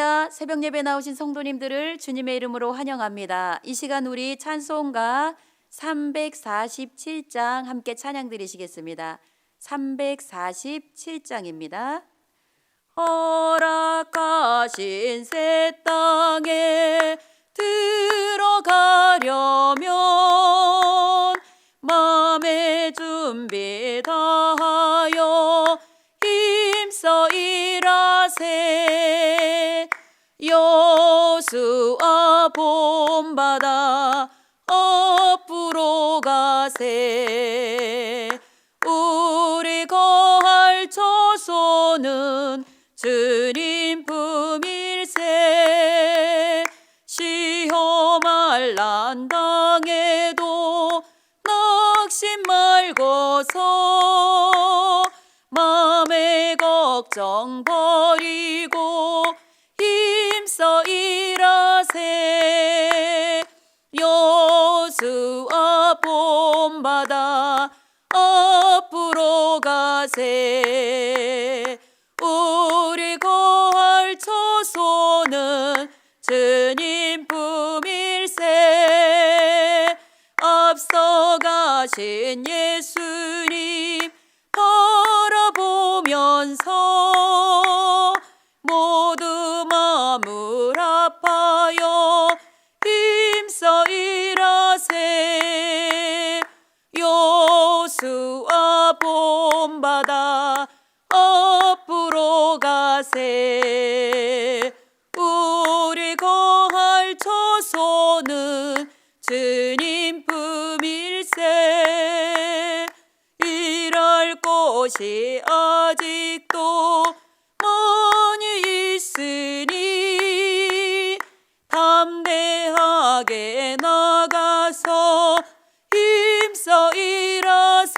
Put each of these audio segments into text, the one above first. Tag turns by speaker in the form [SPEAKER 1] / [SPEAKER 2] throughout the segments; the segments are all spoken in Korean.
[SPEAKER 1] 할렐루야. 새벽 예배 나오신 성도님들을 주님의 이름으로 환영합니다. 이 시간 우리 찬송가 347장 함께 찬양 드리시겠습니다. 347장입니다. 허락하신 새 땅에 들어가려면 마음의 준비 다하여 힘써 일하세. 여수와 본바다 앞으로 가세. 우리 거할 처소는 주님 품일세. 시험할 난 당해도 낙심 말고서 마음의 걱정 버리고 힘써 일하세. 여수와 본바다 앞으로 가세. 우리 거할 처소는 주님 품일세. 앞서가신 예수님 바라보면서 모두 마음을 아파요 힘써 일하세. 여수와 본바다 앞으로 가세. 우리 거할 처소는 주님 품일세. 일할 곳이 아직도 많이 있으니 담대하게 나가서 힘써 일하세.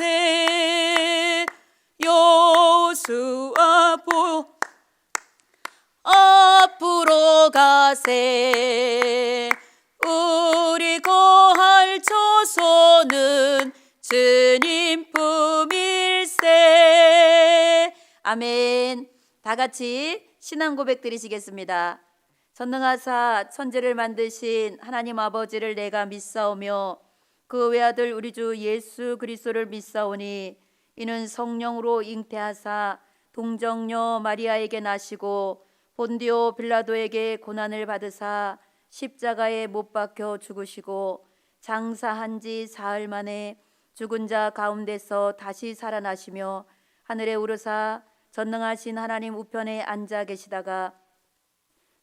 [SPEAKER 1] 여수와 앞으로 가세. 우리 거할 처소는 주님 품일세. 아멘. 다 같이 신앙 고백 드리시겠습니다. 전능하사 천지를 만드신 하나님 아버지를 내가 믿사오며 그 외아들 우리 주 예수 그리스도를 믿사오니 이는 성령으로 잉태하사 동정녀 마리아에게 나시고 본디오 빌라도에게 고난을 받으사 십자가에 못 박혀 죽으시고 장사한 지 사흘 만에 죽은 자 가운데서 다시 살아나시며 하늘에 오르사 전능하신 하나님 우편에 앉아 계시다가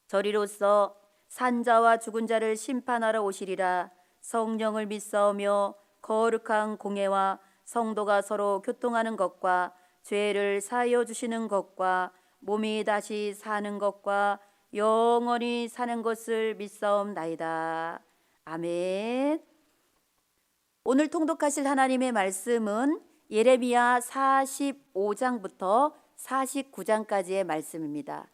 [SPEAKER 1] 저리로서 산자와 죽은 자를 심판하러 오시리라. 성령을 믿사오며 거룩한 공회와 성도가 서로 교통하는 것과 죄를 사하여 주시는 것과 몸이 다시 사는 것과 영원히 사는 것을 믿사옵나이다. 아멘. 오늘 통독하실 하나님의 말씀은 예레미야 45장부터 49장까지의 말씀입니다.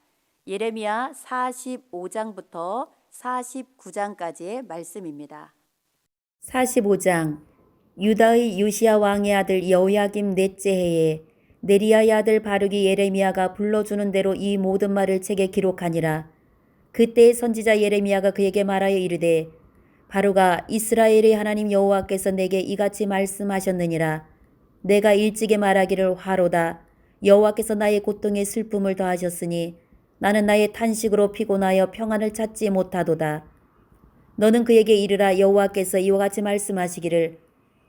[SPEAKER 1] 예레미야 45장부터 49장까지의 말씀입니다. 45장. 유다의 요시야 왕의 아들 여호야김 넷째 해에 네리야의 아들 바룩이 예레미야가 불러주는 대로 이 모든 말을 책에 기록하니라. 그때 선지자 예레미야가 그에게 말하여 이르되 바룩아, 이스라엘의 하나님 여호와께서 내게 이같이 말씀하셨느니라. 내가 일찍이 말하기를 화로다. 여호와께서 나의 고통에 슬픔을 더하셨으니 나는 나의 탄식으로 피곤하여 평안을 찾지 못하도다. 너는 그에게 이르라. 여호와께서 이와 같이 말씀하시기를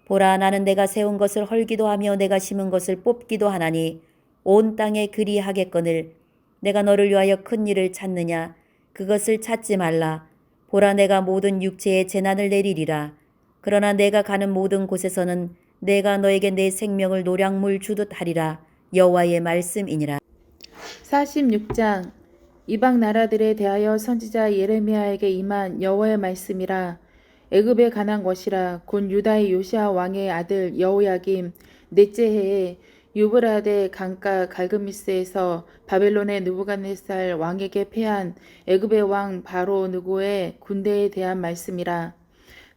[SPEAKER 1] 보라, 나는 내가 세운 것을 헐기도 하며 내가 심은 것을 뽑기도 하나니 온 땅에 그리 하겠거늘 내가 너를 위하여 큰 일을 찾느냐. 그것을 찾지 말라. 보라, 내가 모든 육체에 재난을 내리리라. 그러나 내가 가는 모든 곳에서는 내가 너에게 내 생명을 노량물 주듯 하리라. 여호와의 말씀이니라.
[SPEAKER 2] 46장. 이방 나라들에 대하여 선지자 예레미야에게 임한 여호와의 말씀이라. 애굽에 관한 것이라. 곧 유다의 요시야 왕의 아들 여호야김 넷째 해에 유브라데 강가 갈그미스에서 바벨론의 느부갓네살 왕에게 패한 애굽의 왕 바로 느고의 군대에 대한 말씀이라.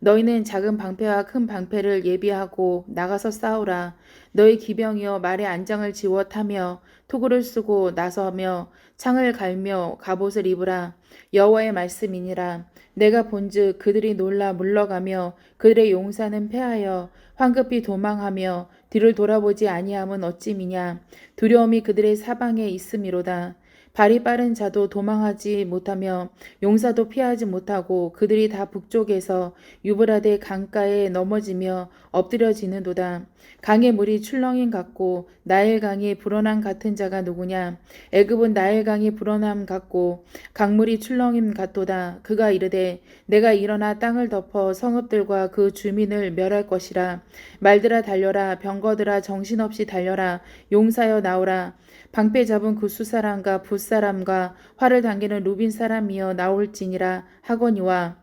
[SPEAKER 2] 너희는 작은 방패와 큰 방패를 예비하고 나가서 싸우라. 너희 기병이여 말의 안장을 지워 타며 토구를 쓰고 나서며 창을 갈며 갑옷을 입으라. 여호와의 말씀이니라. 내가 본즉 그들이 놀라 물러가며 그들의 용사는 패하여 황급히 도망하며 뒤를 돌아보지 아니함은 어찌미냐. 두려움이 그들의 사방에 있음이로다. 발이 빠른 자도 도망하지 못하며 용사도 피하지 못하고 그들이 다 북쪽에서 유브라데 강가에 넘어지며 엎드려지는도다. 강의 물이 출렁임 같고 나일강이 불어남 같은 자가 누구냐. 애굽은 나일강이 불어남 같고 강물이 출렁임 같도다. 그가 이르되 내가 일어나 땅을 덮어 성읍들과 그 주민을 멸할 것이라. 말들아 달려라. 병거들아 정신없이 달려라. 용사여 나오라. 방패 잡은 구스 사람과 붓 사람과 활을 당기는 루빈 사람이여 나올지니라 하거니와.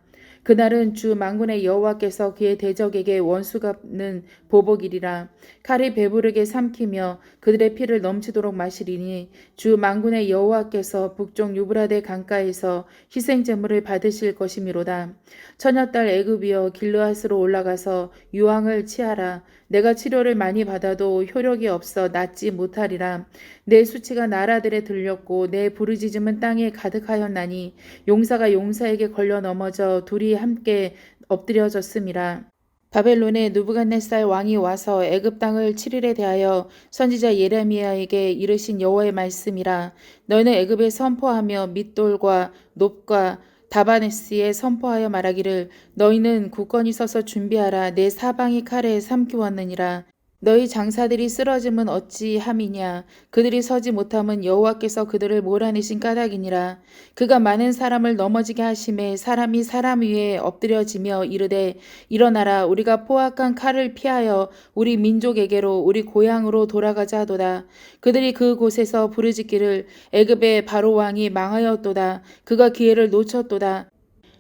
[SPEAKER 2] 그날은 주 만군의 여호와께서 그의 대적에게 원수 갚는 보복이리라. 칼이 배부르게 삼키며 그들의 피를 넘치도록 마시리니 주 만군의 여호와께서 북쪽 유브라데 강가에서 희생 제물을 받으실 것이미로다. 처녀딸 애굽이여 길르앗으로 올라가서 유황을 취하라. 내가 치료를 많이 받아도 효력이 없어 낫지 못하리라. 내 수치가 나라들에 들렸고 내 부르짖음은 땅에 가득하였나니 용사가 용사에게 걸려 넘어져 둘이 함께 엎드려졌음이라. 바벨론의 느부갓네살 왕이 와서 애굽 땅을 7일에 대하여 선지자 예레미야에게 이르신 여호와의 말씀이라. 너희는 애굽에 선포하며 밋돌과 놋과 다바네스에 선포하여 말하기를 너희는 굳건히 서서 준비하라. 내 사방이 칼에 삼키웠느니라. 너희 장사들이 쓰러짐은 어찌함이냐. 그들이 서지 못함은 여호와께서 그들을 몰아내신 까닭이니라. 그가 많은 사람을 넘어지게 하심에 사람이 사람 위에 엎드려지며 이르되 일어나라. 우리가 포악한 칼을 피하여 우리 민족에게로 우리 고향으로 돌아가자 하도다. 그들이 그곳에서 부르짖기를 애굽의 바로 왕이 망하였도다. 그가 기회를 놓쳤도다.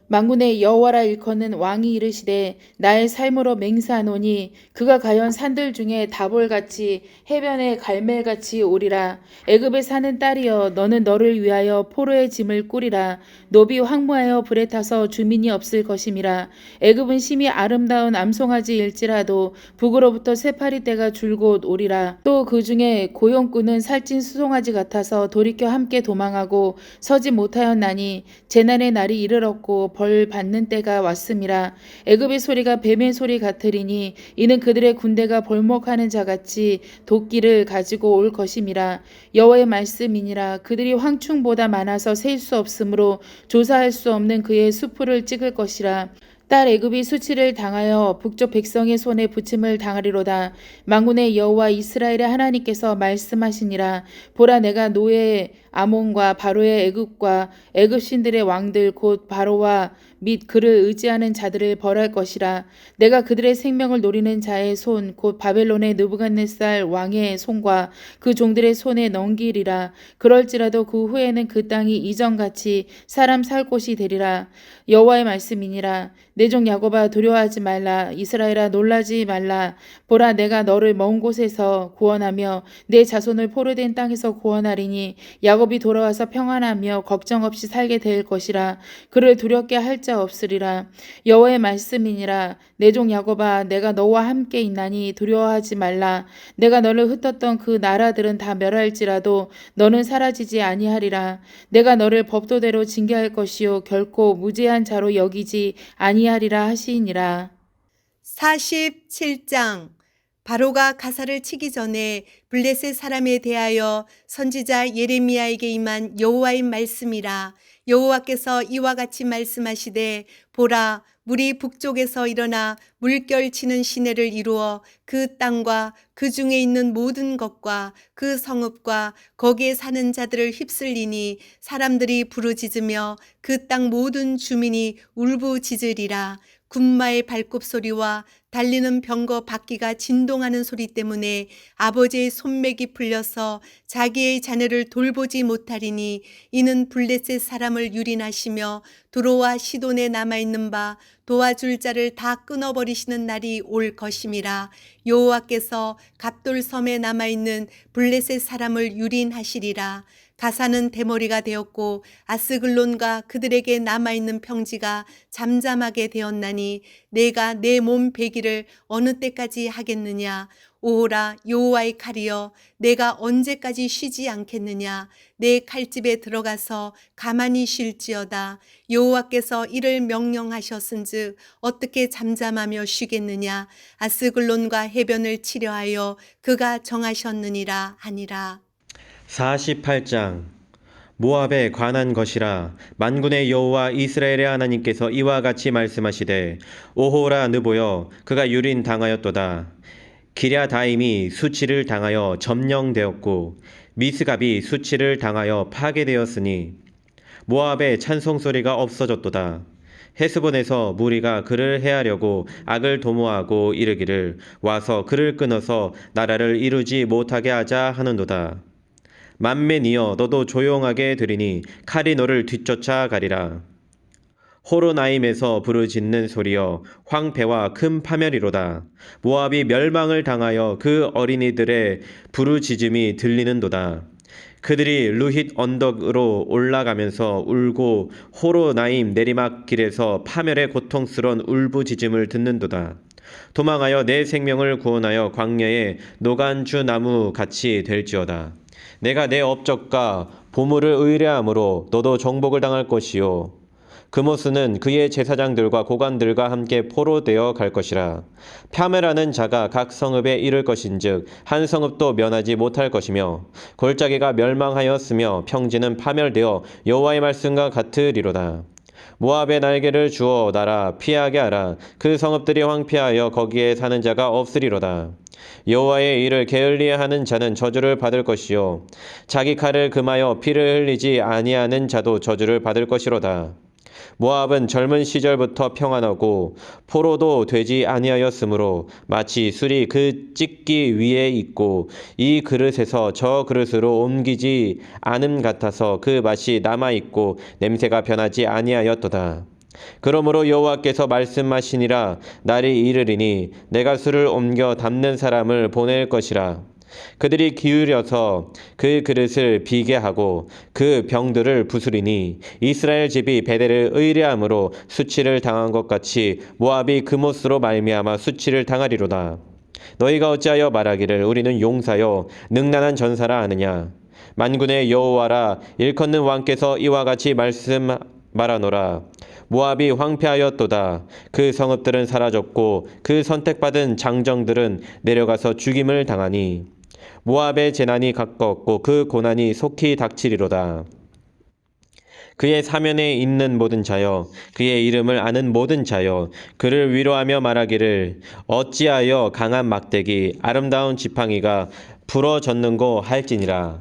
[SPEAKER 2] 만군의 여호와라 일컫는 왕이 이르시되 나의 삶으로 맹세하노니 그가 과연 산들 중에 다볼같이 해변의 갈멜같이 오리라. 애굽에 사는 딸이여 너는 너를 위하여 포로의 짐을 꾸리라. 노비 황무하여 불에 타서 주민이 없을 것임이라. 애굽은 심히 아름다운 암송아지일지라도 북으로부터 새파리 떼가 줄곧 오리라. 또 그 중에 고용꾼은 살찐 수송아지 같아서 돌이켜 함께 도망하고 서지 못하였나니 재난의 날이 이르렀고 벌 받는 때가 왔음이라. 애굽의 소리가 뱀의 소리 같으리니 이는 그들의 군대가 벌목하는 자같이 도끼를 가지고 올 것임이라. 여호와의 말씀이니라. 그들이 황충보다 많아서 셀 수 없으므로 조사할 수 없는 그의 수풀을 찍을 것이라. 딸 애굽이 수치를 당하여 북쪽 백성의 손에 부침을 당하리로다. 만군의 여호와 이스라엘의 하나님께서 말씀하시니라. 보라 내가 노예 아몬과 바로의 애굽과 애굽 신들의 왕들 곧 바로와 및 그를 의지하는 자들을 벌할 것이라. 내가 그들의 생명을 노리는 자의 손 곧 바벨론의 느부갓네살 왕의 손과 그 종들의 손에 넘기리라. 그럴지라도 그 후에는 그 땅이 이전같이 사람 살 곳이 되리라. 여호와의 말씀이니라. 내 종 야곱아 두려워하지 말라. 이스라엘아 놀라지 말라. 보라 내가 너를 먼 곳에서 구원하며 내 자손을 포로된 땅에서 구원하리니 야곱이 돌아와서 평안하며 걱정 없이 살게 될 것이라. 그를 두렵게 할 자 없으리라. 여호와의 말씀이니라. 내 종 야곱아 내가 너와 함께 있나니 두려워하지 말라. 내가 너를 흩었던 그 나라들은 다 멸할지라도 너는 사라지지 아니하리라. 내가 너를 법도대로 징계할 것이요 결코 무죄한 자로 여기지 아니하리라 하시니라.
[SPEAKER 3] 47장. 바로가 가사를 치기 전에 블레셋 사람에 대하여 선지자 예레미야에게 임한 여호와의 말씀이라. 여호와께서 이와 같이 말씀하시되 보라 물이 북쪽에서 일어나 물결치는 시내를 이루어 그 땅과 그 중에 있는 모든 것과 그 성읍과 거기에 사는 자들을 휩쓸리니 사람들이 부르짖으며 그 땅 모든 주민이 울부짖으리라. 군마의 발굽 소리와 달리는 병거 바퀴가 진동하는 소리 때문에 아버지의 손맥이 풀려서 자기의 자녀를 돌보지 못하리니 이는 블레셋 사람을 유린하시며 두로와 시돈에 남아있는 바 도와줄 자를 다 끊어버리시는 날이 올 것임이라. 여호와께서 갑돌섬에 남아있는 블레셋 사람을 유린하시리라. 가사는 대머리가 되었고 아스글론과 그들에게 남아있는 평지가 잠잠하게 되었나니 내가 내 몸 베기를 어느 때까지 하겠느냐. 오호라 여호와의 칼이여, 내가 언제까지 쉬지 않겠느냐. 내 칼집에 들어가서 가만히 쉴지어다. 여호와께서 이를 명령하셨은즉 어떻게 잠잠하며 쉬겠느냐. 아스글론과 해변을 치려하여 그가 정하셨느니라 하니라.
[SPEAKER 4] 48장 모압에 관한 것이라. 만군의 여호와 이스라엘의 하나님께서 이와 같이 말씀하시되 오호라 느보여 그가 유린 당하였도다. 기랴다임이 수치를 당하여 점령되었고 미스갑이 수치를 당하여 파괴되었으니 모압의 찬송소리가 없어졌도다. 헤스본에서 무리가 그를 해하려고 악을 도모하고 이르기를 와서 그를 끊어서 나라를 이루지 못하게 하자 하는도다. 만맨이여 너도 조용하게 들으니 칼이 너를 뒤쫓아 가리라. 호로나임에서 부르짖는 소리여 황폐와 큰 파멸이로다. 모압이 멸망을 당하여 그 어린이들의 부르짖음이 들리는도다. 그들이 루힛 언덕으로 올라가면서 울고 호로나임 내리막길에서 파멸의 고통스러운 울부짖음을 듣는도다. 도망하여 내 생명을 구원하여 광야의 노간주 나무 같이 될지어다. 내가 내 업적과 보물을 의뢰함으로 너도 정복을 당할 것이요 그모스는 그의 제사장들과 고관들과 함께 포로되어 갈 것이라. 파멸하는 자가 각 성읍에 이를 것인즉 한 성읍도 면하지 못할 것이며 골짜기가 멸망하였으며 평지는 파멸되어 여호와의 말씀과 같으리로다. 모압의 날개를 주어 날아 피하게 하라. 그 성읍들이 황폐하여 거기에 사는 자가 없으리로다. 여호와의 일을 게을리하는 자는 저주를 받을 것이요 자기 칼을 금하여 피를 흘리지 아니하는 자도 저주를 받을 것이로다. 모압은 젊은 시절부터 평안하고 포로도 되지 아니하였으므로 마치 술이 그 찢기 위에 있고 이 그릇에서 저 그릇으로 옮기지 않음 같아서 그 맛이 남아있고 냄새가 변하지 아니하였도다. 그러므로 여호와께서 말씀하시니라. 날이 이르리니 내가 술을 옮겨 담는 사람을 보낼 것이라. 그들이 기울여서 그 그릇을 비게 하고 그 병들을 부수리니 이스라엘 집이 베델을 의뢰함으로 수치를 당한 것 같이 모압이 그못으로 말미암아 수치를 당하리로다. 너희가 어찌하여 말하기를 우리는 용사여 능란한 전사라 하느냐. 만군의 여호와라 일컫는 왕께서 이와 같이 말하노라. 모압이 황폐하였도다. 그 성읍들은 사라졌고 그 선택받은 장정들은 내려가서 죽임을 당하니 모압의 재난이 가까웠고 그 고난이 속히 닥치리로다. 그의 사면에 있는 모든 자여 그의 이름을 아는 모든 자여 그를 위로하며 말하기를 어찌하여 강한 막대기 아름다운 지팡이가 부러졌는고 할지니라.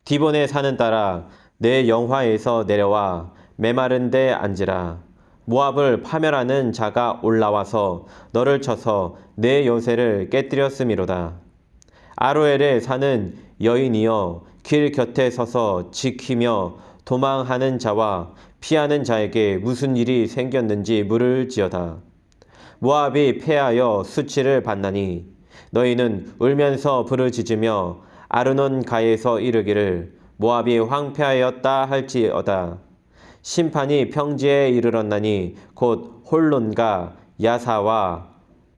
[SPEAKER 4] 디본에 사는 딸아 내 영화에서 내려와 메마른 데 앉으라. 모압을 파멸하는 자가 올라와서 너를 쳐서 내 요새를 깨뜨렸음이로다. 아로엘에 사는 여인이여 길 곁에 서서 지키며 도망하는 자와 피하는 자에게 무슨 일이 생겼는지 물을지어다. 모압이 패하여 수치를 받나니 너희는 울면서 부르짖으며 아르논 가에서 이르기를 모압이 황폐하였다 할지어다. 심판이 평지에 이르렀나니 곧 홀론과 야사와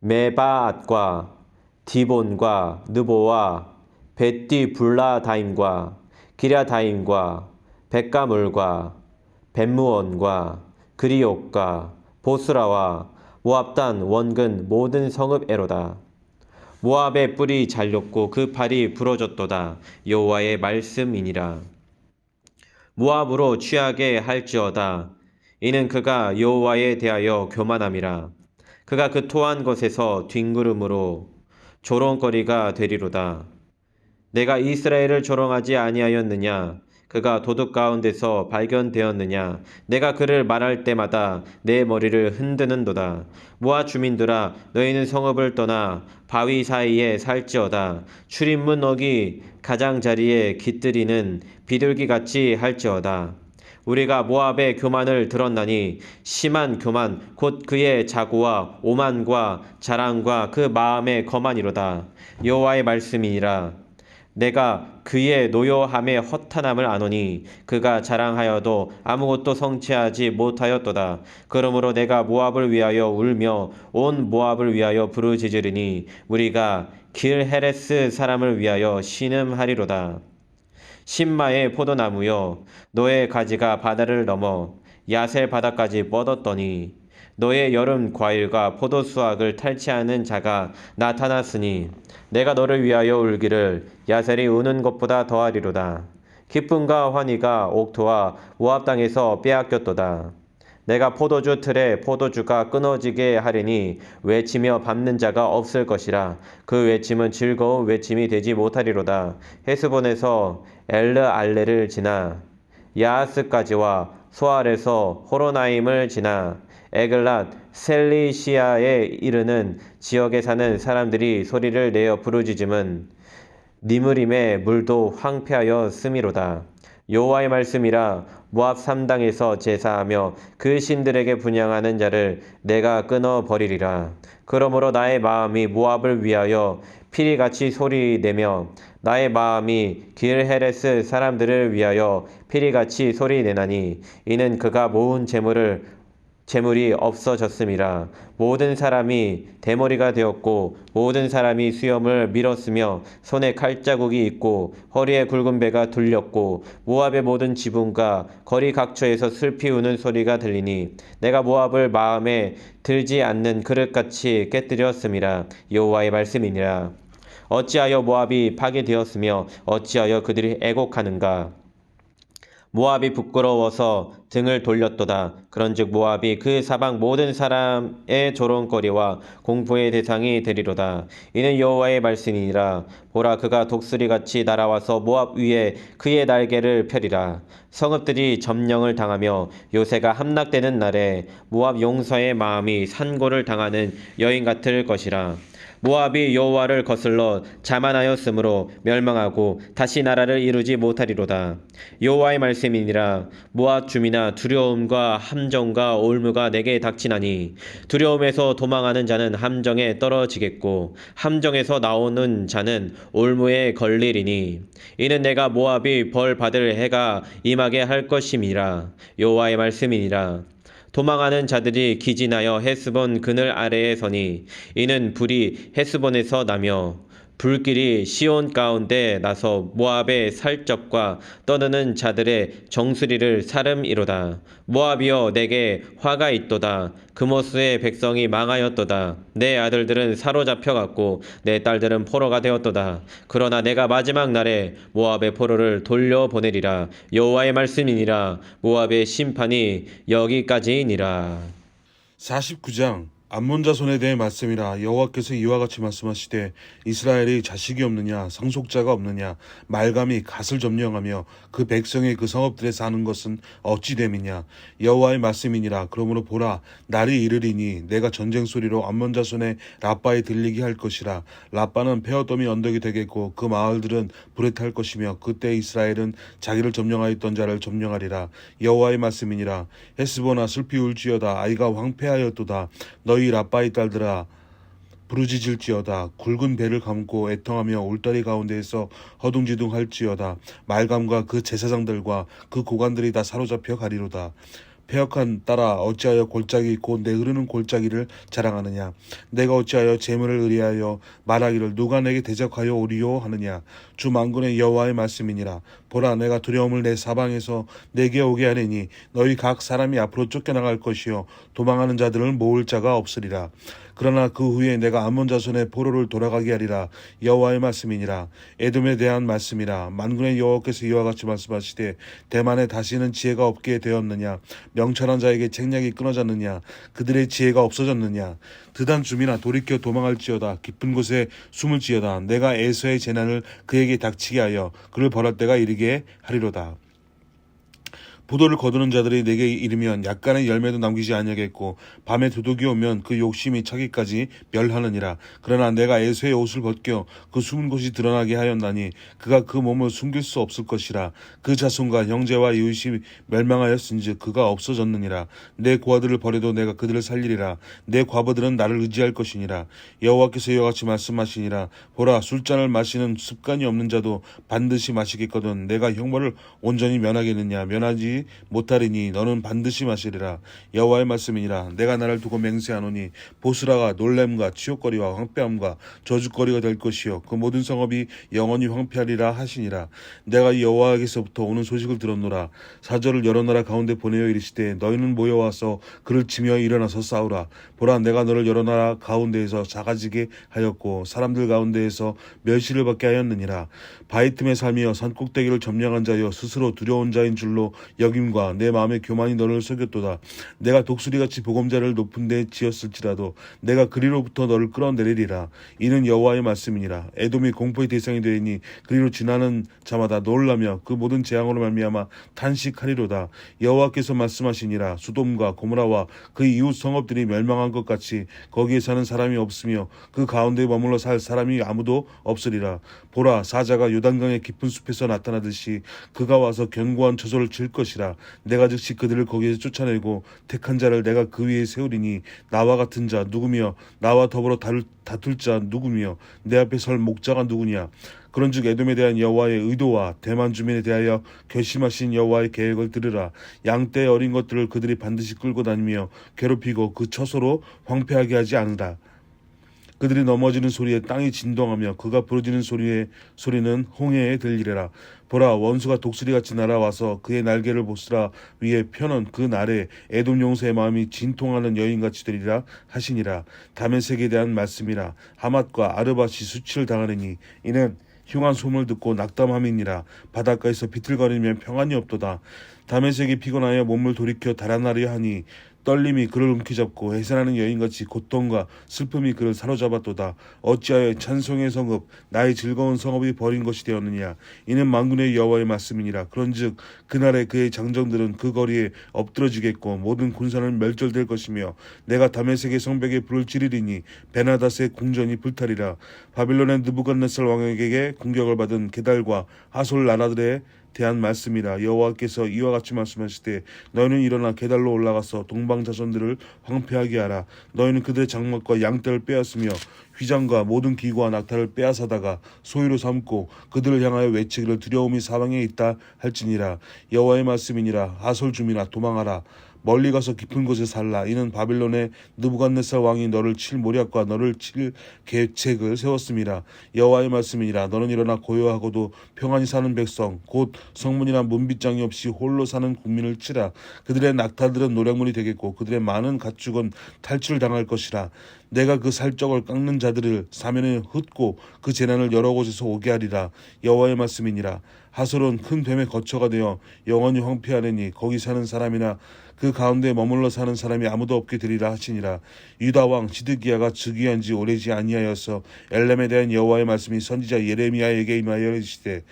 [SPEAKER 4] 메바앗과 디본과 느보와 벳디불라다임과 기랴다임과 벳가물과 벳무원과 그리옥과 보스라와 모압단 원근 모든 성읍에로다. 모압의 뿔이 잘렸고 그 팔이 부러졌도다. 여호와의 말씀이니라. 모압으로 취하게 할지어다. 이는 그가 여호와에 대하여 교만함이라. 그가 그 토한 것에서 뒹구름으로 조롱거리가 되리로다. 내가 이스라엘을 조롱하지 아니하였느냐? 그가 도둑 가운데서 발견되었느냐? 내가 그를 말할 때마다 내 머리를 흔드는도다. 모압 주민들아 너희는 성읍을 떠나 바위 사이에 살지어다. 출입문 어기 가장자리에 깃들이는 비둘기같이 할지어다. 우리가 모압의 교만을 들었나니 심한 교만 곧 그의 자고와 오만과 자랑과 그 마음의 거만이로다. 여호와의 말씀이니라. 내가 그의 노여함의 허탄함을 아노니 그가 자랑하여도 아무것도 성취하지 못하였도다. 그러므로 내가 모압을 위하여 울며 온 모압을 위하여 부르짖으리니 우리가 길 헤레스 사람을 위하여 신음하리로다. 신마의 포도나무여, 너의 가지가 바다를 넘어 야셀 바다까지 뻗었더니 너의 여름 과일과 포도 수확을 탈취하는 자가 나타났으니 내가 너를 위하여 울기를 야셀이 우는 것보다 더하리로다. 기쁨과 환희가 옥토와 모압 땅에서 빼앗겼도다. 내가 포도주 틀에 포도주가 끊어지게 하리니 외치며 밟는 자가 없을 것이라. 그 외침은 즐거운 외침이 되지 못하리로다. 헤스본에서 엘르 알레를 지나 야하스까지와 소알에서 호로나임을 지나 에글랏 셀리시아에 이르는 지역에 사는 사람들이 소리를 내어 부르짖음은 니므림의 물도 황폐하여 스미로다. 여호와의 말씀이라. 모압 삼당에서 제사하며 그 신들에게 분향하는 자를 내가 끊어 버리리라. 그러므로 나의 마음이 모압을 위하여 피리같이 소리내며 나의 마음이 길 헤레스 사람들을 위하여 피리같이 소리내나니 이는 그가 모은 재물이 없어졌음이라. 모든 사람이 대머리가 되었고 모든 사람이 수염을 밀었으며 손에 칼자국이 있고 허리에 굵은 배가 둘렸고 모압의 모든 지붕과 거리 각처에서 슬피 우는 소리가 들리니 내가 모압을 마음에 들지 않는 그릇같이 깨뜨렸음이라. 여호와의 말씀이니라. 어찌하여 모압이 파괴되었으며 어찌하여 그들이 애곡하는가. 모압이 부끄러워서 등을 돌렸도다. 그런즉 모압이 그 사방 모든 사람의 조롱거리와 공포의 대상이 되리로다. 이는 여호와의 말씀이니라. 보라, 그가 독수리같이 날아와서 모압 위에 그의 날개를 펴리라. 성읍들이 점령을 당하며 요새가 함락되는 날에 모압 용사의 마음이 산고를 당하는 여인 같을 것이라. 모압이 여호와를 거슬러 자만하였으므로 멸망하고 다시 나라를 이루지 못하리로다. 여호와의 말씀이니라. 모압 주민아, 두려움과 함정과 올무가 내게 닥치나니 두려움에서 도망하는 자는 함정에 떨어지겠고 함정에서 나오는 자는 올무에 걸리리니 이는 내가 모압이 벌 받을 해가 임하게 할 것임이라. 여호와의 말씀이니라. 도망하는 자들이 기진하여 헤스본 그늘 아래에 서니 이는 불이 헤스본에서 나며 불길이 시온 가운데 나서 모압의 살적과 떠드는 자들의 정수리를 사름이로다. 모압이여, 내게 화가 있도다. 그모스의 백성이 망하였도다. 내 아들들은 사로잡혀갔고 내 딸들은 포로가 되었도다. 그러나 내가 마지막 날에 모압의 포로를 돌려보내리라. 여호와의 말씀이니라. 모압의 심판이 여기까지이니라.
[SPEAKER 5] 49장 암몬 자손에 대해 말씀이라. 여호와께서 이와 같이 말씀하시되 이스라엘이 자식이 없느냐 상속자가 없느냐 말감이 갓을 점령하며 그 백성이 그 성읍들에 사는 것은 어찌 됨이냐. 여호와의 말씀이니라. 그러므로 보라, 날이 이르리니 내가 전쟁 소리로 암몬 자손의 라빠에 들리게 할 것이라. 라빠는 페어돔이 언덕이 되겠고 그 마을들은 불에 탈 것이며 그때 이스라엘은 자기를 점령하였던 자를 점령하리라. 여호와의 말씀이니라. 헤스보나, 슬피 울지어다. 아이가 황폐하였도다. 너희 라빠의 딸들아, 부르짖을지어다. 굵은 배를 감고 애통하며 울다리 가운데에서 허둥지둥할지어다. 말감과 그 제사장들과 그 고관들이 다 사로잡혀 가리로다. 패역한 딸아, 어찌하여 골짜기 곧 내 흐르는 골짜기를 자랑하느냐. 내가 어찌하여 재물을 의뢰하여 말하기를 누가 내게 대적하여 오리요 하느냐. 주 만군의 여호와의 말씀이니라. 보라, 내가 두려움을 내 사방에서 내게 오게 하리니 너희 각 사람이 앞으로 쫓겨나갈 것이요 도망하는 자들을 모을 자가 없으리라. 그러나 그 후에 내가 암몬 자손의 포로를 돌아가게 하리라. 여호와의 말씀이니라. 에돔에 대한 말씀이라. 만군의 여호와께서 이와 같이 말씀하시되 대만에 다시는 지혜가 없게 되었느냐. 명철한 자에게 책략이 끊어졌느냐. 그들의 지혜가 없어졌느냐. 드단 주민아, 돌이켜 도망할지어다. 깊은 곳에 숨을지어다. 내가 에서의 재난을 그에게 닥치게 하여 그를 벌할 때가 이르게 하리로다. 포도를 거두는 자들이 내게 이르면 약간의 열매도 남기지 아니하겠고 밤에 도둑이 오면 그 욕심이 차기까지 멸하느니라. 그러나 내가 에서의 옷을 벗겨 그 숨은 곳이 드러나게 하였나니 그가 그 몸을 숨길 수 없을 것이라. 그 자손과 형제와 이웃이 멸망하였은즉 그가 없어졌느니라. 내 고아들을 버려도 내가 그들을 살리리라. 내 과부들은 나를 의지할 것이니라. 여호와께서 이와 같이 말씀하시니라. 보라, 술잔을 마시는 습관이 없는 자도 반드시 마시겠거든 내가 형벌을 온전히 면하겠느냐. 면하지 못하리니 너는 반드시 마시리라. 여호와의 말씀이니라. 내가 나를 두고 맹세하노니 보스라가 놀램과 치욕거리와 황폐함과 저주거리가 될 것이요 그 모든 성읍이 영원히 황폐하리라 하시니라. 내가 여호와에게서부터 오는 소식을 들었노라. 사절을 여러 나라 가운데 보내어 이르시되 너희는 모여와서 그를 치며 일어나서 싸우라. 보라, 내가 너를 여러 나라 가운데에서 작아지게 하였고 사람들 가운데에서 멸시를 받게 하였느니라. 바위 틈의 삶이여 산꼭대기를 점령한 자여 스스로 두려운 자인 줄로 여김과 내 마음의 교만이 너를 속였도다. 내가 독수리같이 보금자를 높은 데 지었을지라도 내가 그리로부터 너를 끌어내리리라. 이는 여호와의 말씀이니라. 에돔이 공포의 대상이 되니 그리로 지나는 자마다 놀라며 그 모든 재앙으로 말미암아 탄식하리로다. 여호와께서 말씀하시니라. 소돔과 고모라와 그 이웃 성읍들이 멸망한 것 같이 거기에 사는 사람이 없으며 그 가운데 머물러 살 사람이 아무도 없으리라. 보라, 사자가 요단강의 깊은 숲에서 나타나듯이 그가 와서 견고한 처소를 칠 것이라. 내가 즉시 그들을 거기에서 쫓아내고 택한 자를 내가 그 위에 세우리니 나와 같은 자 누구며 나와 더불어 다툴 자 누구며 내 앞에 설 목자가 누구냐. 그런즉 에돔에 대한 여호와의 의도와 대만 주민에 대하여 결심하신 여호와의 계획을 들으라. 양떼의 어린 것들을 그들이 반드시 끌고 다니며 괴롭히고 그 처소로 황폐하게 하지 않으라. 그들이 넘어지는 소리에 땅이 진동하며 그가 부러지는 소리는 홍해에 들리리라. 보라, 원수가 독수리같이 날아와서 그의 날개를 보스라 위에 펴는 그 날에 에돔 용사의 마음이 진통하는 여인같이 되리라 하시니라. 다메섹에 대한 말씀이라. 하맛과 아르밧이 수치를 당하느니 이는 흉한 소문을 듣고 낙담함이니라. 바닷가에서 비틀거리면 평안이 없도다. 다메섹이 피곤하여 몸을 돌이켜 달아나려 하니 떨림이 그를 움켜잡고 해산하는 여인같이 고통과 슬픔이 그를 사로잡았도다. 어찌하여 찬송의 성읍 나의 즐거운 성읍이 버린 것이 되었느냐. 이는 만군의 여호와의 말씀이니라. 그런즉 그날에 그의 장정들은 그 거리에 엎드러지겠고 모든 군사는 멸절될 것이며 내가 다메섹의 성벽에 불을 지르리니 베나닷의 궁전이 불타리라. 바빌론의 느부갓네살 왕에게 공격을 받은 게달과 하솔 나라들의 대한 말씀이라. 여호와께서 이와 같이 말씀하시되 너희는 일어나 게달로 올라가서 동방 자손들을 황폐하게 하라. 너희는 그들의 장막과 양떼를 빼앗으며 휘장과 모든 기구와 낙타를 빼앗아다가 소유로 삼고 그들을 향하여 외치기를 두려움이 사방에 있다 할지니라. 여호와의 말씀이니라. 하솔 주민아 도망하라. 멀리 가서 깊은 곳에 살라. 이는 바빌론의 느부갓네살 왕이 너를 칠 모략과 너를 칠 계책을 세웠음이라. 여호와의 말씀이니라. 너는 일어나 고요하고도 평안히 사는 백성 곧 성문이나 문빗장이 없이 홀로 사는 국민을 치라. 그들의 낙타들은 노략물이 되겠고 그들의 많은 가축은 탈출을 당할 것이라. 내가 그 살적을 깎는 자들을 사면에 흩고 그 재난을 여러 곳에서 오게 하리라. 여호와의 말씀이니라. 하솔은 큰 뱀의 거처가 되어 영원히 황폐하리니 거기 사는 사람이나 그 가운데 머물러 사는 사람이 아무도 없게 되리라 하시니라. 유다 왕 시드기야가 즉위한 지 오래지 아니하여서 엘람에 대한 여호와의 말씀이 선지자 예레미야에게 임하여 이르시되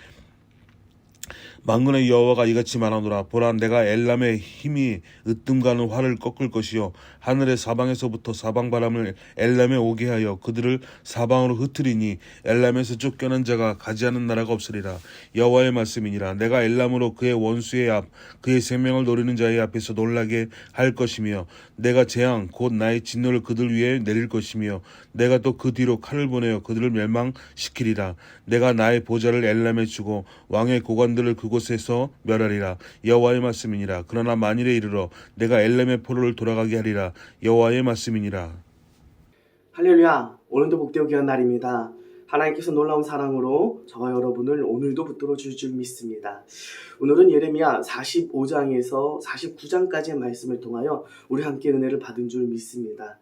[SPEAKER 5] 만군의 여호와가 이같이 말하노라. 보라, 내가 엘람의 힘이 으뜸가는 활을 꺾을 것이요 하늘의 사방에서부터 사방바람을 엘람에 오게 하여 그들을 사방으로 흩으리니 엘람에서 쫓겨난 자가 가지 않은 나라가 없으리라. 여호와의 말씀이니라. 내가 엘람으로 그의 원수의 앞 그의 생명을 노리는 자의 앞에서 놀라게 할 것이며 내가 재앙 곧 나의 진노를 그들 위에 내릴 것이며 내가 또 그 뒤로 칼을 보내어 그들을 멸망시키리라. 내가 나의 보좌를 엘람에 주고 왕의 고관들을 그곳에서 멸하리라. 여호와의 말씀이니라. 그러나 만일에 이르러 내가 엘람의 포로를 돌아가게 하리라. 여호와의 말씀이니라.
[SPEAKER 6] 할렐루야. 오늘도 복되고 귀한 날입니다. 하나님께서 놀라운 사랑으로 저와 여러분을 오늘도 붙들어 줄 줄 믿습니다. 오늘은 예레미야 45장에서 49장까지의 말씀을 통하여 우리 함께 은혜를 받은 줄 믿습니다.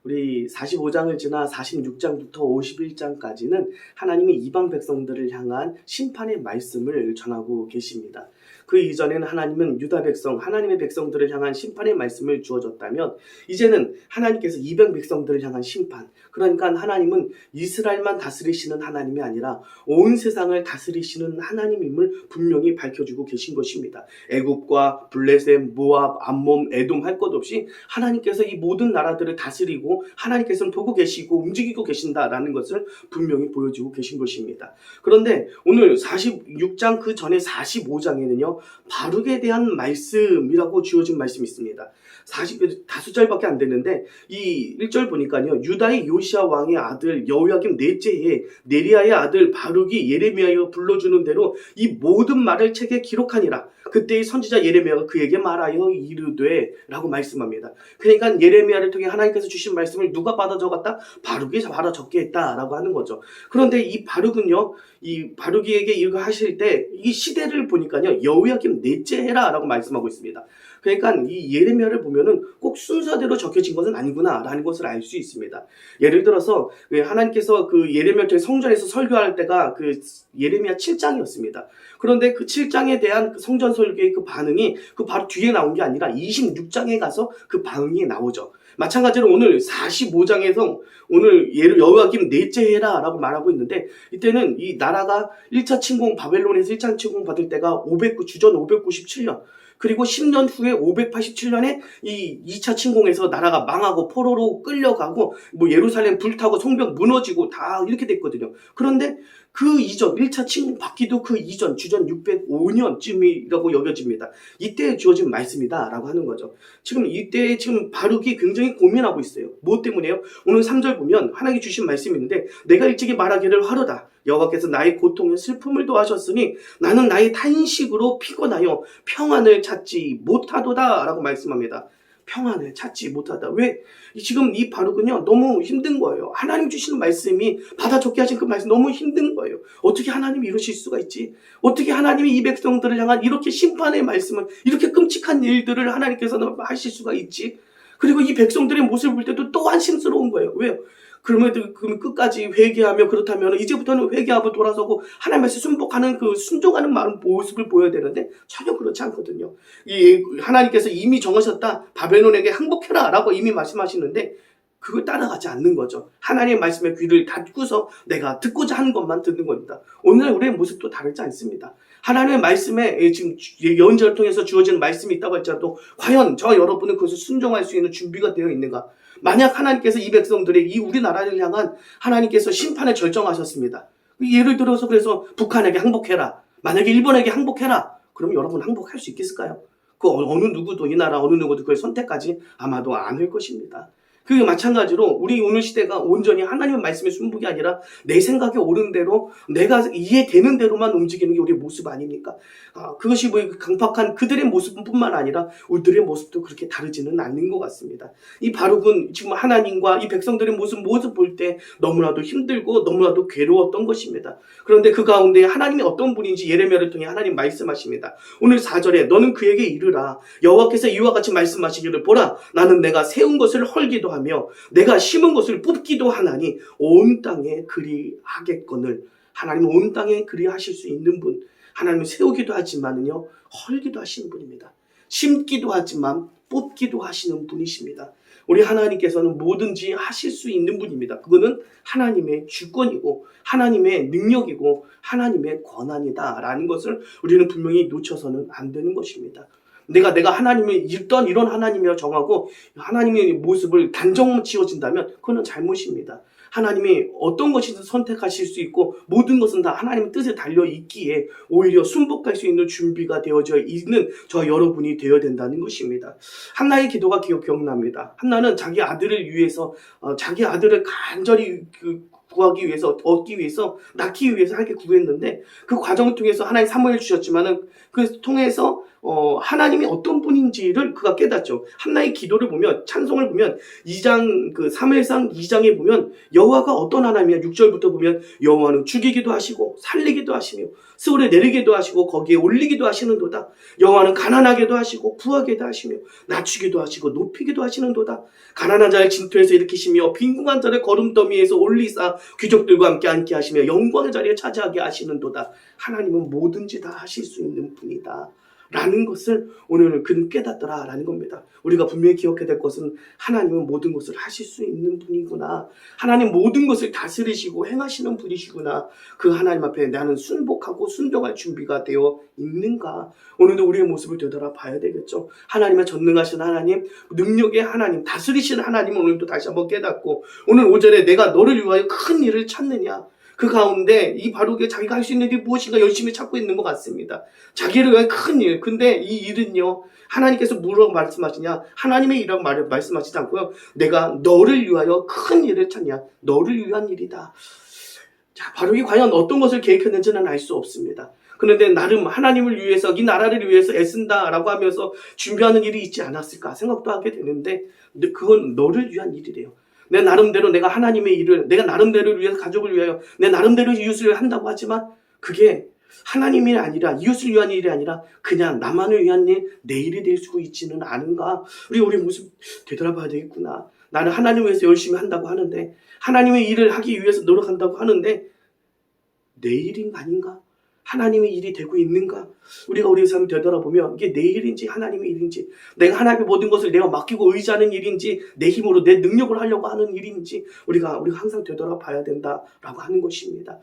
[SPEAKER 6] 우리 45장을 지나 46장부터 51장까지는 하나님이 이방 백성들을 향한 심판의 말씀을 전하고 계십니다. 그 이전에는 하나님은 유다 백성, 하나님의 백성들을 향한 심판의 말씀을 주어줬다면 이제는 하나님께서 이방 백성들을 향한 심판, 그러니까 하나님은 이스라엘만 다스리시는 하나님이 아니라 온 세상을 다스리시는 하나님임을 분명히 밝혀주고 계신 것입니다. 애굽과 블레셋, 모압, 암몬, 에돔 할 것 없이 하나님께서 이 모든 나라들을 다스리고 하나님께서는 보고 계시고 움직이고 계신다라는 것을 분명히 보여주고 계신 것입니다. 그런데 오늘 46장 그 전에 45장에는요 바룩에 대한 말씀이라고 주어진 말씀이 있습니다. 5절밖에 안 되는데 이 1절 보니까요, 유다의 요시야 왕의 아들 여호야김 넷째 해에 네리야의 아들 바룩이 예레미야가 불러주는 대로 이 모든 말을 책에 기록하니라. 그때의 선지자 예레미야가 그에게 말하여 이르되 라고 말씀합니다. 그러니까 예레미야를 통해 하나님께서 주신 말씀을 누가 받아 적었다? 바룩이 받아 적게 했다라고 하는 거죠. 그런데 이 바룩은요, 이 바룩이에게 이거 하실 때 이 시대를 보니까요 여호야김 넷째 해라라고 말씀하고 있습니다. 그러니까 이 예레미야를 보면은 꼭 순서대로 적혀진 것은 아니구나라는 것을 알 수 있습니다. 예를 들어서 하나님께서 그 예레미야 통해 성전에서 설교할 때가 그 예레미야 7장이었습니다. 그런데 그 7장에 대한 그 성전 설교의 그 반응이 그 바로 뒤에 나온 게 아니라 26장에 가서 그 반응이 나오죠. 마찬가지로 오늘 45장에서 오늘 여호야김 넷째 해라라고 말하고 있는데 이때는 이 나라가 1차 침공 바벨론에서 1차 침공 받을 때가 주전 597년 그리고 10년 후에 587년에 이 2차 침공에서 나라가 망하고 포로로 끌려가고 뭐 예루살렘 불타고 성벽 무너지고 다 이렇게 됐거든요. 그런데 그 이전 1차 침공 받기도 그 이전 주전 605년쯤이라고 여겨집니다. 이때 주어진 말씀이다라고 하는 거죠. 지금 이때 지금 바룩이 굉장히 고민하고 있어요. 뭐 때문에요? 오늘 3절 보면 하나님이 주신 말씀이 있는데 내가 일찍이 말하기를 하로다. 여호와께서 나의 고통에 슬픔을 도하셨으니 나는 나의 탄식으로 피곤하여 평안을 찾지 못하도다 라고 말씀합니다. 평안을 찾지 못하다. 왜? 지금 이 바룩은요 너무 힘든 거예요. 하나님 주시는 말씀이 받아 적게 하신 그 말씀 너무 힘든 거예요. 어떻게 하나님이 이러실 수가 있지? 어떻게 하나님이 이 백성들을 향한 이렇게 심판의 말씀을, 이렇게 끔찍한 일들을 하나님께서는 하실 수가 있지? 그리고 이 백성들의 모습을 볼 때도 또 한심스러운 거예요. 왜요? 그러면 끝까지 회개하며 그렇다면 이제부터는 회개하고 돌아서고 하나님 말씀 순복하는 그 순종하는 모습을 보여야 되는데 전혀 그렇지 않거든요. 하나님께서 이미 정하셨다. 바벨론에게 항복해라 라고 이미 말씀하시는데 그걸 따라가지 않는 거죠. 하나님의 말씀에 귀를 닫고서 내가 듣고자 하는 것만 듣는 겁니다. 오늘 우리의 모습도 다르지 않습니다. 하나님의 말씀에 지금 예언자를 통해서 주어지는 말씀이 있다고 할지라도 과연 저와 여러분은 그것을 순종할 수 있는 준비가 되어 있는가? 만약 하나님께서 이 백성들의 이 우리나라를 향한 하나님께서 심판을 결정하셨습니다. 예를 들어서 그래서 북한에게 항복해라. 만약에 일본에게 항복해라. 그러면 여러분 항복할 수 있겠을까요? 그 어느 누구도 이 나라 어느 누구도 그걸 선택하지 아마도 않을 것입니다. 그게 마찬가지로 우리 오늘 시대가 온전히 하나님의 말씀에 순복이 아니라 내 생각에 옳은 대로 내가 이해되는 대로만 움직이는 게 우리의 모습 아닙니까? 그것이 뭐 강팍한 그들의 모습뿐만 아니라 우리들의 모습도 그렇게 다르지는 않는 것 같습니다. 이 바룩은 지금 하나님과 이 백성들의 모습 볼 때 너무나도 힘들고 너무나도 괴로웠던 것입니다. 그런데 그 가운데 하나님이 어떤 분인지 예레미야를 통해 하나님 말씀하십니다. 오늘 4절에 너는 그에게 이르라. 여호와께서 이와 같이 말씀하시기를 보라. 나는 내가 세운 것을 헐기도 하며 내가 심은 것을 뽑기도 하나니 온 땅에 그리하겠거늘. 하나님은 온 땅에 그리하실 수 있는 분. 하나님은 세우기도 하지만요 헐기도 하시는 분입니다. 심기도 하지만 뽑기도 하시는 분이십니다. 우리 하나님께서는 뭐든지 하실 수 있는 분입니다. 그거는 하나님의 주권이고 하나님의 능력이고 하나님의 권한이다라는 것을 우리는 분명히 놓쳐서는 안 되는 것입니다. 내가 하나님을 이런 하나님이라 정하고 하나님의 모습을 단정 지어진다면 그거는 잘못입니다. 하나님이 어떤 것이든 선택하실 수 있고 모든 것은 다 하나님의 뜻에 달려 있기에 오히려 순복할 수 있는 준비가 되어져 있는 저와 여러분이 되어야 된다는 것입니다. 한나의 기도가 기억납니다. 한나는 자기 아들을 위해서 자기 아들을 간절히 구하기 위해서 얻기 위해서 낳기 위해서 하게 구했는데 그 과정을 통해서 하나님 사무엘 주셨지만은 그 통해서 하나님이 어떤 분인지를 그가 깨닫죠. 한나의 기도를 보면 찬송을 보면 2장 사무엘상 2장에 보면 여호와가 어떤 하나님이냐 6절부터 보면 여호와는 죽이기도 하시고 살리기도 하시며 스올에 내리기도 하시고 거기에 올리기도 하시는도다. 여호와는 가난하게도 하시고 부하게도 하시며 낮추기도 하시고 높이기도 하시는도다. 가난한 자를 진토에서 일으키시며 빈궁한 자를 거름더미에서 올리사 귀족들과 함께 앉게 하시며 영광의 자리에 차지하게 하시는도다. 하나님은 뭐든지 다 하실 수 있는 분이다 라는 것을 오늘 그는 깨닫더라 라는 겁니다. 우리가 분명히 기억해야 될 것은 하나님은 모든 것을 하실 수 있는 분이구나. 하나님 모든 것을 다스리시고 행하시는 분이시구나. 그 하나님 앞에 나는 순복하고 순종할 준비가 되어 있는가. 오늘도 우리의 모습을 되돌아봐야 되겠죠. 하나님의 전능하신 하나님, 능력의 하나님, 다스리시는 하나님 오늘도 다시 한번 깨닫고 오늘 5절에 내가 너를 위하여 큰 일을 찾느냐. 그 가운데 이 바로게 자기가 할 수 있는 일이 무엇인가 열심히 찾고 있는 것 같습니다. 자기를 위한 큰 일. 근데 이 일은요. 하나님께서 뭐라고 말씀하시냐. 하나님의 일이라고 말씀하시지 않고요. 내가 너를 위하여 큰 일을 찾냐. 너를 위한 일이다. 자, 바로게 과연 어떤 것을 계획했는지는 알 수 없습니다. 그런데 나름 하나님을 위해서 이 나라를 위해서 애쓴다라고 하면서 준비하는 일이 있지 않았을까 생각도 하게 되는데 그건 너를 위한 일이래요. 내 나름대로 내가 하나님의 일을 내가 나름대로 위해서 가족을 위하여 내 나름대로 이웃을 한다고 하지만 그게 하나님이 아니라 이웃을 위한 일이 아니라 그냥 나만을 위한 일, 내 일이 될 수 있지는 않은가. 우리 모습 되돌아봐야 되겠구나. 나는 하나님을 위해서 열심히 한다고 하는데 하나님의 일을 하기 위해서 노력한다고 하는데 내 일인 아닌가? 하나님의 일이 되고 있는가? 우리가 우리의 삶을 되돌아보면 이게 내 일인지 하나님의 일인지 내가 하나님의 모든 것을 내가 맡기고 의지하는 일인지 내 힘으로 내 능력을 하려고 하는 일인지 우리가 항상 되돌아봐야 된다라고 하는 것입니다.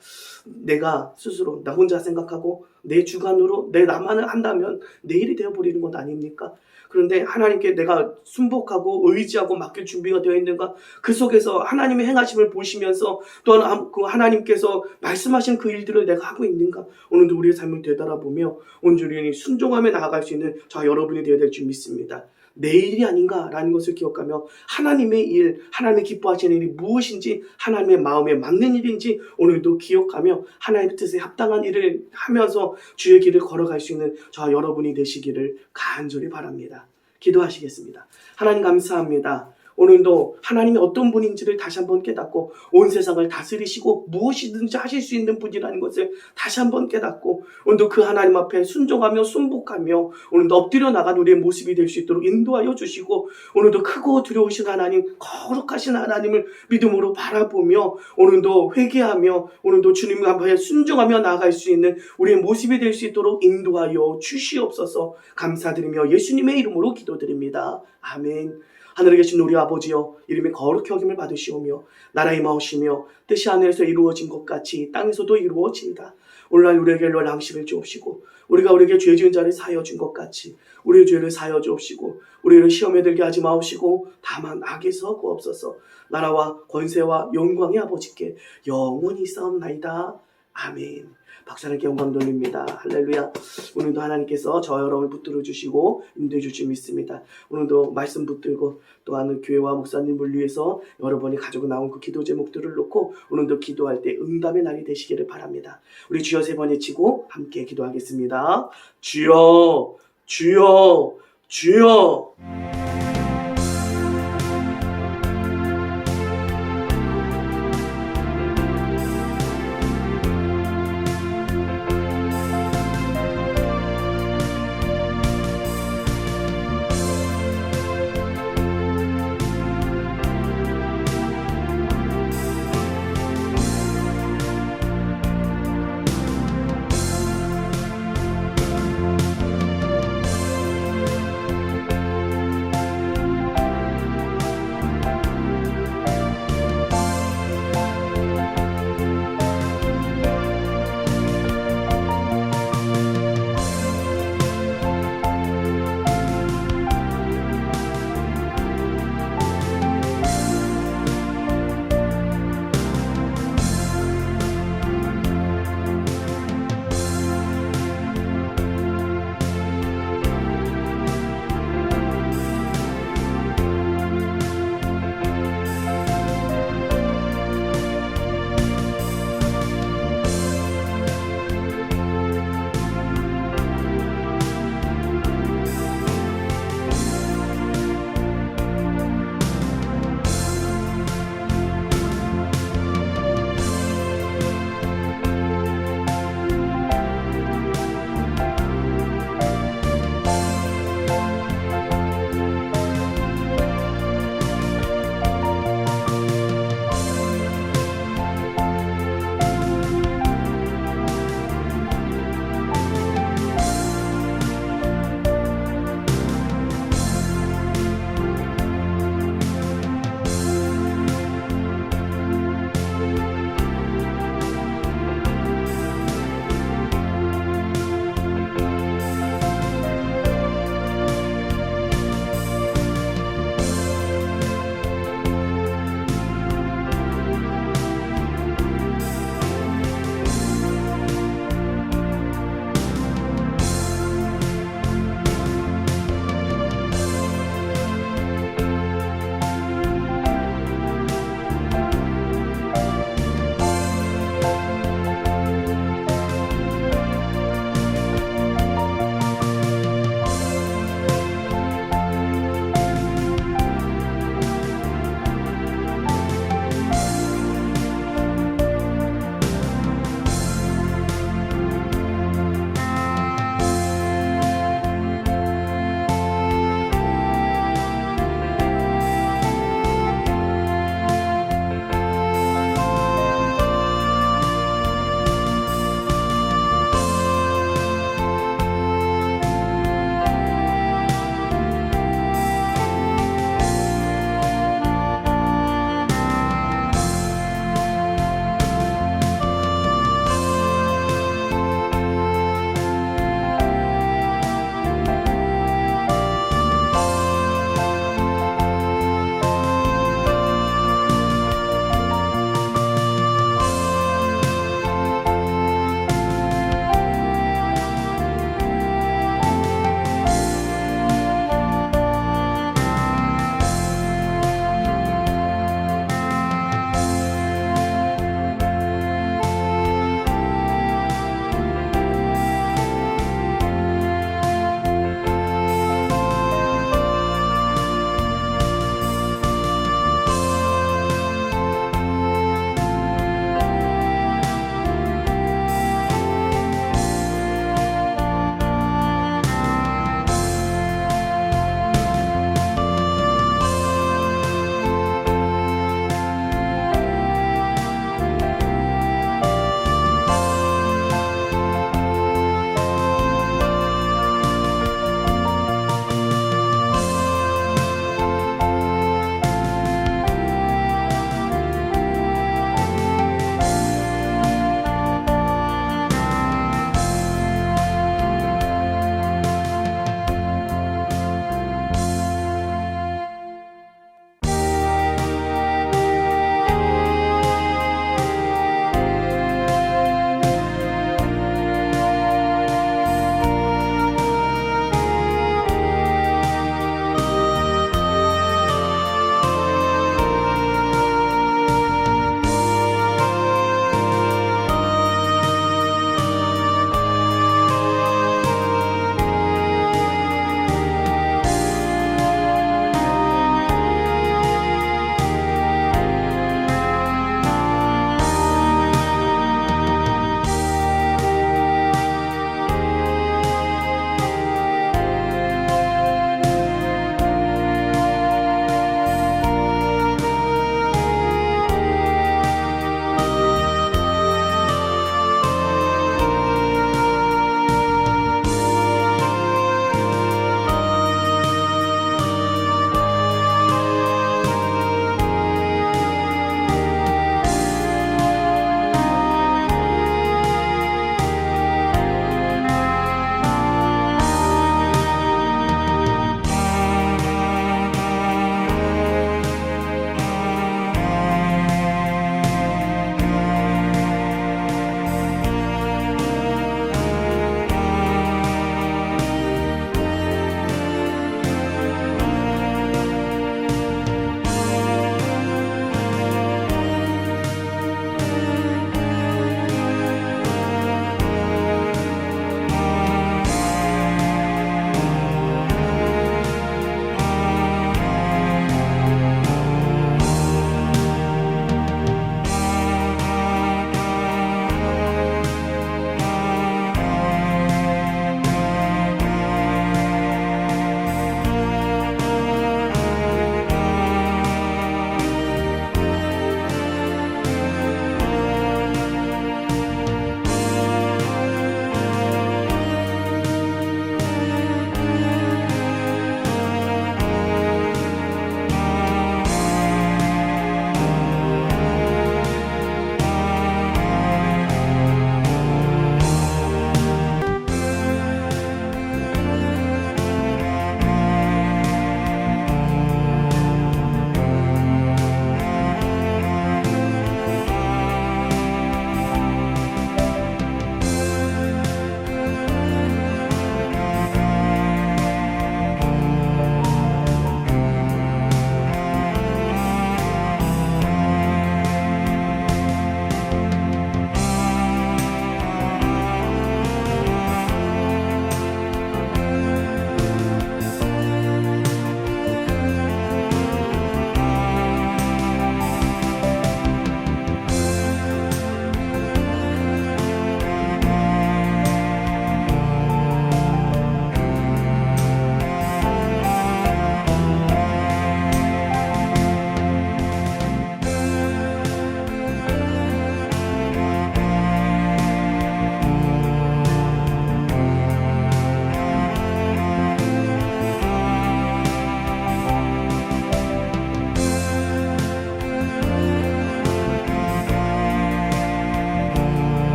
[SPEAKER 6] 내가 스스로 나 혼자 생각하고 내 주관으로 내 나만을 한다면 내 일이 되어버리는 것 아닙니까? 그런데 하나님께 내가 순복하고 의지하고 맡길 준비가 되어 있는가? 그 속에서 하나님의 행하심을 보시면서 또한 그 하나님께서 말씀하신 그 일들을 내가 하고 있는가? 오늘도 우리의 삶을 되돌아보며 온전히 순종하며 나아갈 수 있는 저 여러분이 되어야 될 줄 믿습니다. 내 일이 아닌가라는 것을 기억하며 하나님의 일, 하나님의 기뻐하시는 일이 무엇인지 하나님의 마음에 맞는 일인지 오늘도 기억하며 하나님의 뜻에 합당한 일을 하면서 주의 길을 걸어갈 수 있는 저 여러분이 되시기를 간절히 바랍니다. 기도하시겠습니다. 하나님 감사합니다. 오늘도 하나님이 어떤 분인지를 다시 한번 깨닫고 온 세상을 다스리시고 무엇이든지 하실 수 있는 분이라는 것을 다시 한번 깨닫고 오늘도 그 하나님 앞에 순종하며 순복하며 오늘도 엎드려 나간 우리의 모습이 될 수 있도록 인도하여 주시고 오늘도 크고 두려우신 하나님, 거룩하신 하나님을 믿음으로 바라보며 오늘도 회개하며 오늘도 주님 앞에 순종하며 나아갈 수 있는 우리의 모습이 될 수 있도록 인도하여 주시옵소서. 감사드리며 예수님의 이름으로 기도드립니다. 아멘. 하늘에 계신 우리 아버지여, 이름이 거룩히 여김을 받으시오며 나라의 마오시며 뜻이 하늘에서 이루어진 것 같이 땅에서도 이루어진다. 오늘날 우리에게 일용할 양식을 주옵시고 우리가 우리에게 죄 지은 자를 사하여 준 것 같이 우리의 죄를 사하여 주옵시고 우리를 시험에 들게 하지 마옵시고 다만 악에서 구옵소서. 나라와 권세와 영광의 아버지께 영원히 있사옵나이다. 아멘. 박사님께 영광 돌립니다. 할렐루야. 오늘도 하나님께서 저 여러분을 붙들어 주시고 인도해 주실 줄 믿습니다. 오늘도 말씀 붙들고 또한 교회와 목사님을 위해서 여러분이 가지고 나온 그 기도 제목들을 놓고 오늘도 기도할 때 응답의 날이 되시기를 바랍니다. 우리 주여 3번 외치고 함께 기도하겠습니다. 주여, 주여, 주여.